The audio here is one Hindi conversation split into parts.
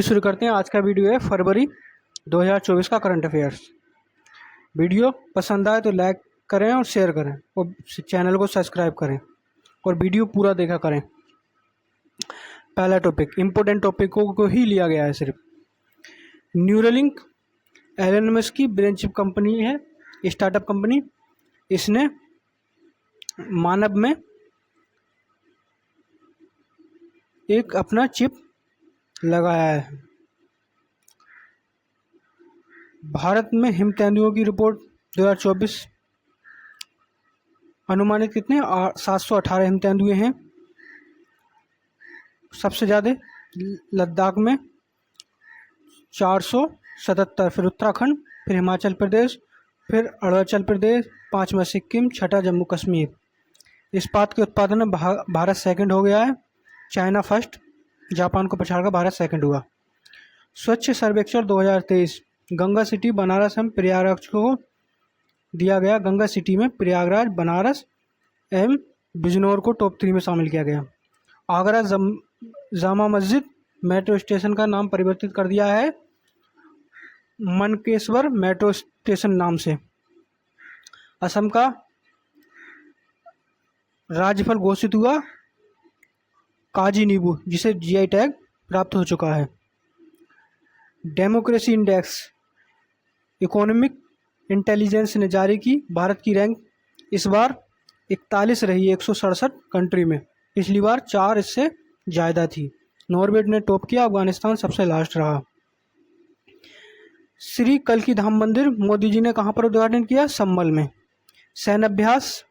शुरू करते हैं। आज का वीडियो है फरवरी 2024 का करंट अफेयर्स। वीडियो पसंद आए तो लाइक करें और शेयर करें और चैनल को सब्सक्राइब करें और वीडियो पूरा देखा करें। पहला टॉपिक, इम्पोर्टेंट टॉपिकों को ही लिया गया है सिर्फ। न्यूरालिंक एलन मस्क की ब्रेन चिप कंपनी है, स्टार्टअप कंपनी। इसने मानव में एक अपना चिप लगाया है। भारत में हिम तेंदुओं की रिपोर्ट 2024 अनुमानित कितने 718 हिम तेंदुए हैं। सबसे ज़्यादा लद्दाख में 477, फिर उत्तराखंड, फिर हिमाचल प्रदेश, फिर अरुणाचल प्रदेश, पाँचवा सिक्किम, छठा जम्मू कश्मीर। इस्पात के उत्पादन में भारत सेकंड हो गया है, चाइना फर्स्ट, जापान को पछाड़कर भारत सेकंड हुआ। स्वच्छ सर्वेक्षण 2023 गंगा सिटी बनारस एवं प्रयागराज को दिया गया। गंगा सिटी में प्रयागराज, बनारस एवं बिजनौर को टॉप 3 में शामिल किया गया। आगरा जामा मस्जिद मेट्रो स्टेशन का नाम परिवर्तित कर दिया है मनकेश्वर मेट्रो स्टेशन नाम से। असम का राज्यफल घोषित हुआ काजी नींबू, जिसे जीआई टैग प्राप्त हो चुका है। डेमोक्रेसी इंडेक्स इकोनॉमिक इंटेलिजेंस ने जारी की। भारत की रैंक इस बार 41 रही 167 कंट्री में। पिछली बार 4 इससे ज़्यादा थी। नॉर्वे ने टॉप किया, अफगानिस्तान सबसे लास्ट रहा। श्री कल की धाम मंदिर मोदी जी ने कहाँ पर उद्घाटन किया? संभल में। सैन्य अभ्यास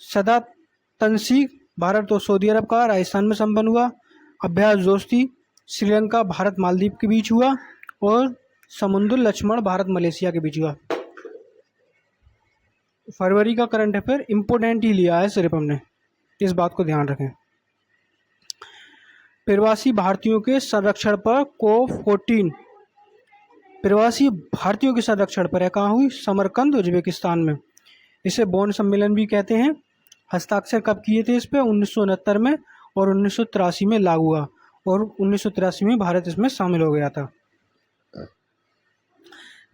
सदा तंसी भारत और सऊदी अरब का राजस्थान में संपन्न हुआ। अभ्यास दोस्ती श्रीलंका भारत मालदीव के बीच हुआ और समुद्र लक्ष्मण भारत मलेशिया के बीच हुआ। फरवरी का करंट अफेयर इम्पोर्टेंट ही लिया है सिर्फ हमने, इस बात को ध्यान रखें। प्रवासी भारतीयों के संरक्षण पर COP14 प्रवासी भारतीयों के संरक्षण पर कहाँ हुई? समरकंद, उज्बेकिस्तान में। इसे बॉन सम्मेलन भी कहते हैं। हस्ताक्षर कब किए थे इस पर? 1969 में और 1983 में लागू हुआ और 1983 में भारत इसमें शामिल हो गया था।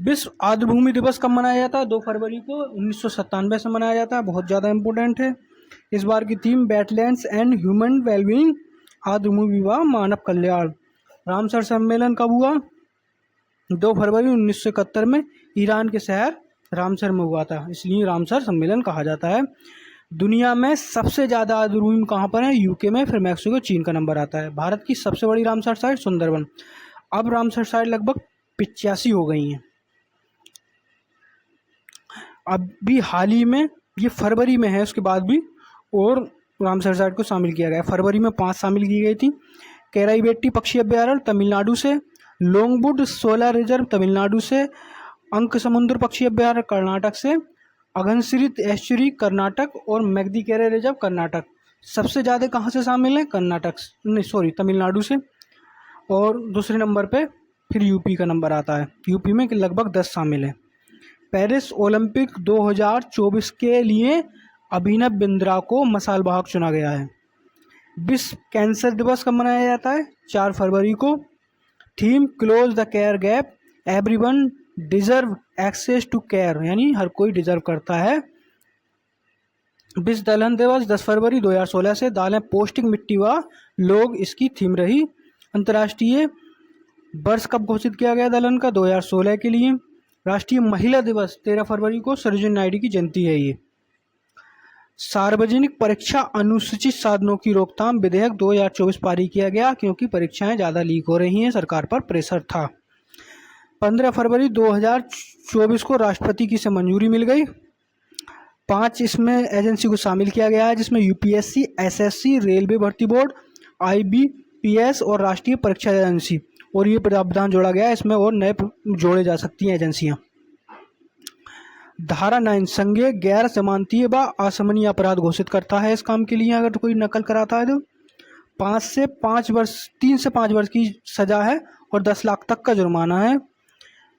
विश्व आर्द्रभूमि दिवस कब मनाया जाता है? 2 फरवरी को 1997 से मनाया जाता है। बहुत ज़्यादा इम्पोर्टेंट है। इस बार की theme wetlands and human wellbeing, आर्द्रभूमि व मानव कल्याण। रामसर सम्मेलन कब हुआ? 2 फरवरी 1971 में ईरान के शहर रामसर में हुआ था, इसलिए रामसर सम्मेलन कहा जाता है। दुनिया में सबसे ज़्यादा आर्द्रभूमि कहाँ पर है? यूके में, फिर मैक्सिको, चीन का नंबर आता है। भारत की सबसे बड़ी रामसर साइट सुंदरवन। अब रामसर साइट लगभग 85 हो गई हैं। अभी हाल ही में, ये फरवरी में है, उसके बाद भी और रामसर साइट को शामिल किया गया। फरवरी में 5 शामिल की गई थी। केराईबेट्टी पक्षी अभ्यारण्य तमिलनाडु से, लोंगवुड सोलर रिजर्व तमिलनाडु से, अंक समुद्र पक्षी अभ्यारण्य कर्नाटक से, अगनसिरित एस्चुरी कर्नाटक और मैगदीकेरे रिजर्व कर्नाटक। सबसे ज़्यादा कहाँ से शामिल है? तमिलनाडु से। और दूसरे नंबर पे फिर यूपी का नंबर आता है। यूपी में लगभग 10 शामिल है। पेरिस ओलंपिक 2024 के लिए अभिनव बिंद्रा को मसाल वाहक चुना गया है। विश्व कैंसर दिवस कब मनाया जाता है? 4 फरवरी को। Theme close the care gap, everyone deserve access to care, यानी हर कोई डिजर्व करता है। विश्व दलहन दिवस 10 फरवरी 2016 से। दालें पौष्टिक, मिट्टी व लोग इसकी थीम रही। अंतर्राष्ट्रीय वर्ष कब घोषित किया गया दलहन का? 2016 के लिए। राष्ट्रीय महिला दिवस 13 फरवरी को, सरोजिनी नायडू की जयंती है ये। सार्वजनिक परीक्षा अनुसूचित साधनों की रोकथाम विधेयक 2024 पारित किया गया क्योंकि परीक्षाएं ज़्यादा लीक हो रही हैं, सरकार पर प्रेशर था। 15 फरवरी 2024 को राष्ट्रपति की से मंजूरी मिल गई। 5 इसमें एजेंसी को शामिल किया गया है, जिसमें यूपीएससी, एसएससी, रेलवे भर्ती बोर्ड, आईबीपीएस और राष्ट्रीय परीक्षा एजेंसी। और ये प्रावधान जोड़ा गया है इसमें, और नए जोड़े जा सकती हैं एजेंसियां। धारा 9 संज्ञेय गैर जमानतीय व असमनीय अपराध घोषित करता है। इस काम के लिए अगर कोई नकल कराता है तो 3 से 5 वर्ष की सजा है और 10 लाख तक का जुर्माना है।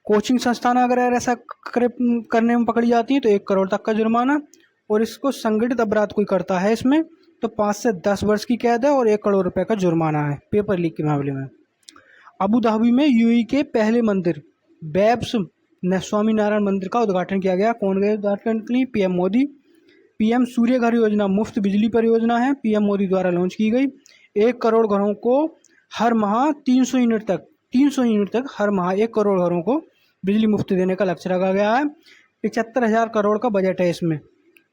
कोचिंग संस्थान अगर ऐसा करने में पकड़ी जाती है तो 1 करोड़ तक का जुर्माना। और इसको संगठित अपराध कोई करता है इसमें तो 5 से 10 वर्ष की कैद है और 1 करोड़ रुपए का जुर्माना है पेपर लीक के मामले में। अबू धाबी में यूएई के पहले मंदिर बैब्स स्वामी नारायण मंदिर का उद्घाटन किया गया। कौन गए उद्घाटन के लिए? पीएम मोदी। पीएम सूर्य घर योजना मुफ्त बिजली परियोजना है, पीएम मोदी द्वारा लॉन्च की गई। 1 करोड़ घरों को हर माह 300 यूनिट तक हर माह 1 करोड़ घरों को बिजली मुफ्त देने का लक्ष्य रखा गया है। 75,000 करोड़ का बजट है इसमें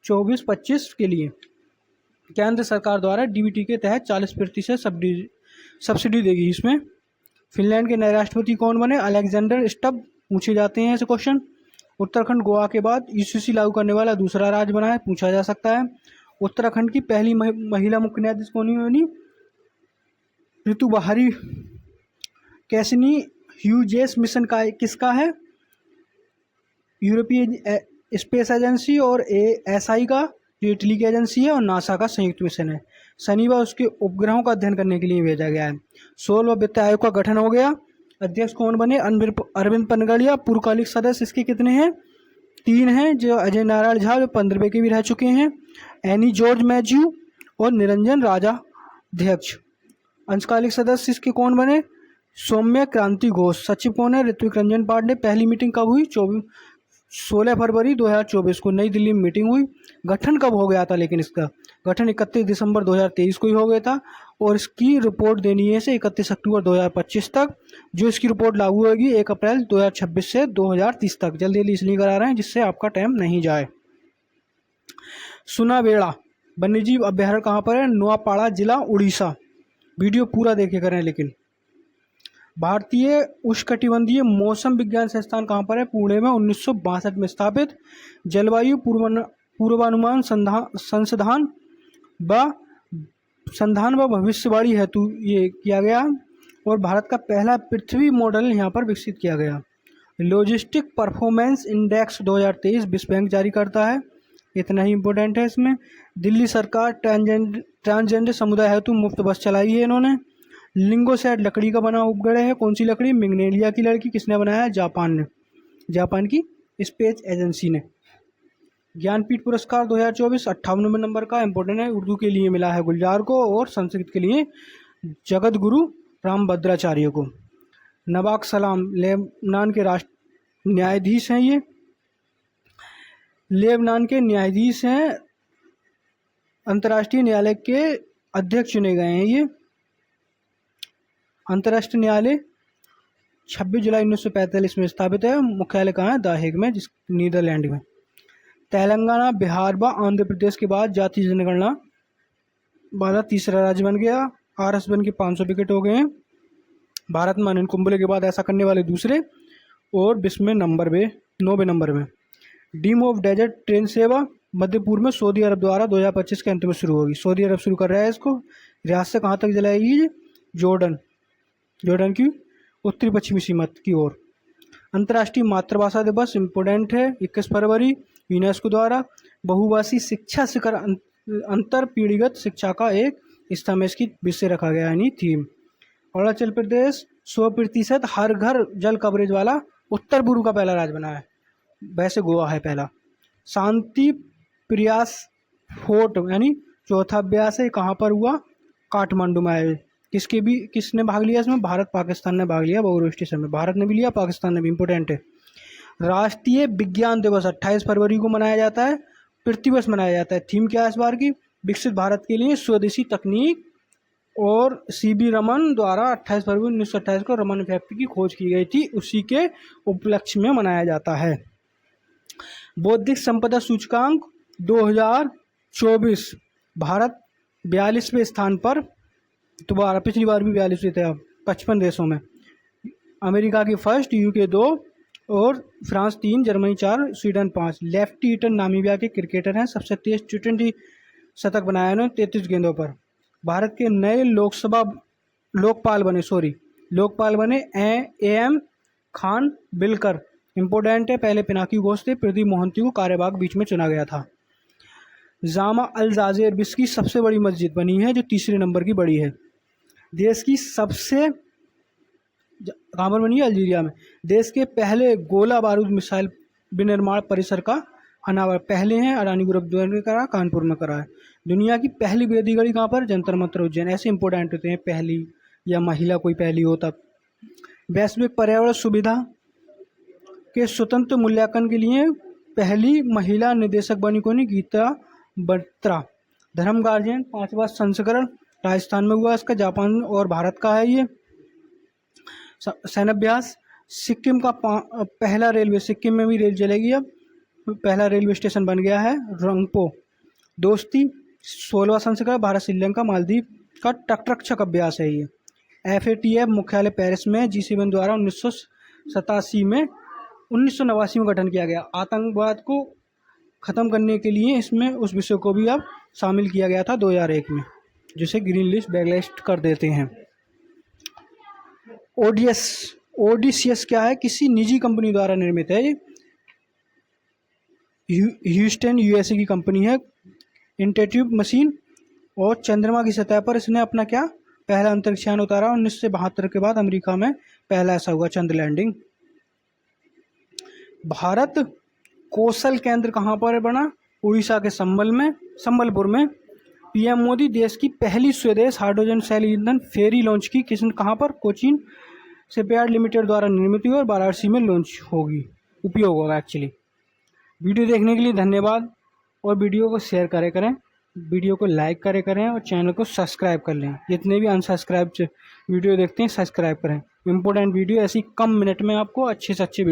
24-25 के लिए। केंद्र सरकार द्वारा डीबीटी के तहत 40% सब्सिडी देगी इसमें। फिनलैंड के नए राष्ट्रपति कौन बने? अलेक्जेंडर स्टब पूछे जाते हैं ऐसे क्वेश्चन। उत्तराखंड गोवा के बाद यूसीसी लागू करने वाला दूसरा राज्य बना है, पूछा जा सकता है। उत्तराखंड की पहली महिला मुख्य न्यायाधीश कौन बनी? ऋतु बहारी कैसनी। ह्यूजेस मिशन का किसका है? यूरोपीय स्पेस एजेंसी और एएसआई का, जो इटली की एजेंसी है, और नासा का संयुक्त मिशन है। शनि व उसके उपग्रहों का अध्ययन करने के लिए भेजा गया है। 16वां वित्त आयोग का गठन हो गया। अध्यक्ष कौन बने? अरविंद पनगड़िया। पूर्वकालिक सदस्य इसके कितने हैं? 3 हैं, जो अजय नारायण झा जो 15वें के भी रह चुके हैं, एनी जॉर्ज मैथ्यू और निरंजन राजा अध्यक्ष। अंशकालिक सदस्य इसके कौन बने? सौम्य क्रांति घोष। सचिव कौन है? ऋत्विक रंजन पांडे। पहली मीटिंग कब हुई? 16 फरवरी 2024 को नई दिल्ली में मीटिंग हुई। गठन कब हो गया था? लेकिन इसका गठन 31 दिसंबर 2023 को ही हो गया था और इसकी रिपोर्ट देनी है इसे 31 अक्टूबर 2025 तक। जो इसकी रिपोर्ट लागू होगी 1 अप्रैल 2026 से 2030 तक। जल्दी जल्दी इसलिए करा रहे हैं जिससे आपका टाइम नहीं जाए। सुनाबेड़ा वन्यजीव अभ्यारण्य कहाँ पर है? नुआपाड़ा जिला, उड़ीसा। वीडियो पूरा देखे करें। लेकिन भारतीय उष्णकटिबंधीय मौसम विज्ञान संस्थान कहाँ पर है? पुणे में, 1962 में स्थापित। जलवायु पूर्वानुमान संधान व भविष्यवाणी हेतु ये किया गया और भारत का पहला पृथ्वी मॉडल यहाँ पर विकसित किया गया। लॉजिस्टिक परफॉर्मेंस इंडेक्स 2023 विश्व बैंक जारी करता है, इतना ही इम्पोर्टेंट है इसमें। दिल्ली सरकार ट्रांसजेंडर समुदाय हेतु मुफ्त बस चलाई है इन्होंने। लिंगोसेट लकड़ी का बना उपग्रह है, कौन सी लकड़ी? मैग्नेलिया की लकड़ी। किसने बनाया? जापान ने, जापान की स्पेस एजेंसी ने। ज्ञानपीठ पुरस्कार 2024 58वें नंबर का इम्पोर्टेंट है। उर्दू के लिए मिला है गुलजार को और संस्कृत के लिए जगत गुरु रामभद्राचार्य को। नवाक सलाम लेबनान के राष्ट्र न्यायाधीश हैं। ये लेबनान के न्यायाधीश हैं, अंतर्राष्ट्रीय न्यायालय के अध्यक्ष चुने गए हैं। ये अंतर्राष्ट्रीय न्यायालय 26 जुलाई 1945 में स्थापित है। मुख्यालय कहाँ है? द हेग में, जिस नीदरलैंड में। तेलंगाना, बिहार व आंध्र प्रदेश के बाद जातीय जनगणना भारत तीसरा राज्य बन गया। आरएस बन के 500 विकेट हो गए हैं। भारत में अनिल कुंबले के बाद ऐसा करने वाले दूसरे और विश्व में 9वें नंबर में। डीम ऑफ डेजर्ट ट्रेन सेवा मध्य पूर्व में सऊदी अरब द्वारा 2025 के अंत में शुरू होगी। सऊदी अरब शुरू कर रहा है इसको। रियासत से कहाँ तक जलाएगी? जॉर्डन की उत्तरी पश्चिमी सीमा की ओर। अंतर्राष्ट्रीय मातृभाषा दिवस इम्पोर्टेंट है, 21 फरवरी, यूनेस्को द्वारा। बहुभाषी शिक्षा शिखर अंतर पीढ़ीगत शिक्षा का एक स्तंभ में इसकी विषय रखा गया, यानी थीम। अरुणाचल प्रदेश 100% हर घर जल कवरेज वाला उत्तर पूर्व का पहला राज्य बना है, वैसे गोवा है पहला। शांति प्रयास फोर्ट यानी चौथा अभ्यास है, कहाँ पर हुआ? काठमांडू में है। किसने भाग लिया इसमें? भारत पाकिस्तान ने भाग लिया बहुरूपी स्टेशन में। भारत ने भी लिया, पाकिस्तान ने भी, इंपोर्टेंट है। राष्ट्रीय विज्ञान दिवस 28 फरवरी को मनाया जाता है, पृथ्वी दिवस मनाया जाता है। थीम क्या है इस बार की? विकसित भारत के लिए स्वदेशी तकनीक, और सीबी रमन द्वारा 28 फरवरी 1928 को रमन इफेक्ट की खोज की गई थी, उसी के उपलक्ष्य में मनाया जाता है। बौद्धिक संपदा सूचकांक 2024 भारत 42वें स्थान पर, दोबारा पिछली बार भी 42वें थे, अब 55 देशों में। अमेरिका की फर्स्ट, यूके 2 और France 3, Germany 4, Sweden 5। Loftie Eaton Namibia के क्रिकेटर हैं, सबसे तेज T20 शतक बनाया उन्होंने 33 गेंदों पर। भारत के नए लोकपाल बने AM खान बिलकर, इम्पोर्टेंट है, पहले पिनाकी घोष थे, प्रदीप मोहंती को कार्यवाहक बीच में चुना गया था। जामा अल जाजेर विश्व की सबसे बड़ी मस्जिद बनी है, जो तीसरे नंबर की बड़ी है। देश की सबसे, कहाँ पर बनी है? अल्जीरिया में। देश के पहले गोला बारूद मिसाइल विनिर्माण परिसर का अनावर पहले हैं, अडानी ग्रुप द्वारा करा, कानपुर में करा है। दुनिया की पहली बेदी गढ़ी कहाँ पर? जंतर मंतर उज्जैन। ऐसे इंपॉर्टेंट होते हैं पहली या महिला कोई पहली हो तब। वैश्विक पर्यावरण सुविधा के स्वतंत्र मूल्यांकन के लिए पहली महिला निदेशक बनी कौन? गीता बत्रा। धर्म गार्जियन 5वां संस्करण राजस्थान में हुआ इसका, जापान और भारत का है ये। सैन्याभ्यास सिक्किम का पहला रेलवे, सिक्किम में भी रेल चलेगी अब, पहला रेलवे स्टेशन बन गया है रंगपो। दोस्ती 16वां संस्करण भारत श्रीलंका मालदीव का तटरक्षक अभ्यास है ये। FATF मुख्यालय पेरिस में G7 द्वारा 1989 में गठन किया गया। आतंकवाद को ख़त्म करने के लिए इसमें उस विषय को भी अब शामिल किया गया था 2001 में, जिसे ग्रीन लिस्ट ब्लैकलिस्ट कर देते हैं। ओडीसीएस क्या है? किसी निजी कंपनी द्वारा निर्मित है ये, ह्यूस्टन USA की कंपनी है। इंटेटिव मशीन और चंद्रमा की सतह पर इसने अपना क्या पहला अंतरिक्ष यान उतारा 1972 के बाद अमेरिका में पहला ऐसा हुआ चंद्र लैंडिंग। भारत कौशल केंद्र कहाँ पर बना? उड़ीसा के संबलपुर में। PM मोदी देश की पहली स्वदेश हाइड्रोजन सेल ईंधन फेरी लॉन्च की किसने कहाँ पर? कोचीन शिपयार्ड लिमिटेड द्वारा निर्मित हुई और वाराणसी में लॉन्च होगी, उपयोग होगा एक्चुअली। वीडियो देखने के लिए धन्यवाद और वीडियो को शेयर करें, वीडियो को लाइक करें और चैनल को सब्सक्राइब कर लें। जितने भी अनसब्सक्राइब वीडियो देखते हैं सब्सक्राइब करें। इम्पोर्टेंट वीडियो ऐसी कम मिनट में आपको अच्छे से अच्छे वीडियो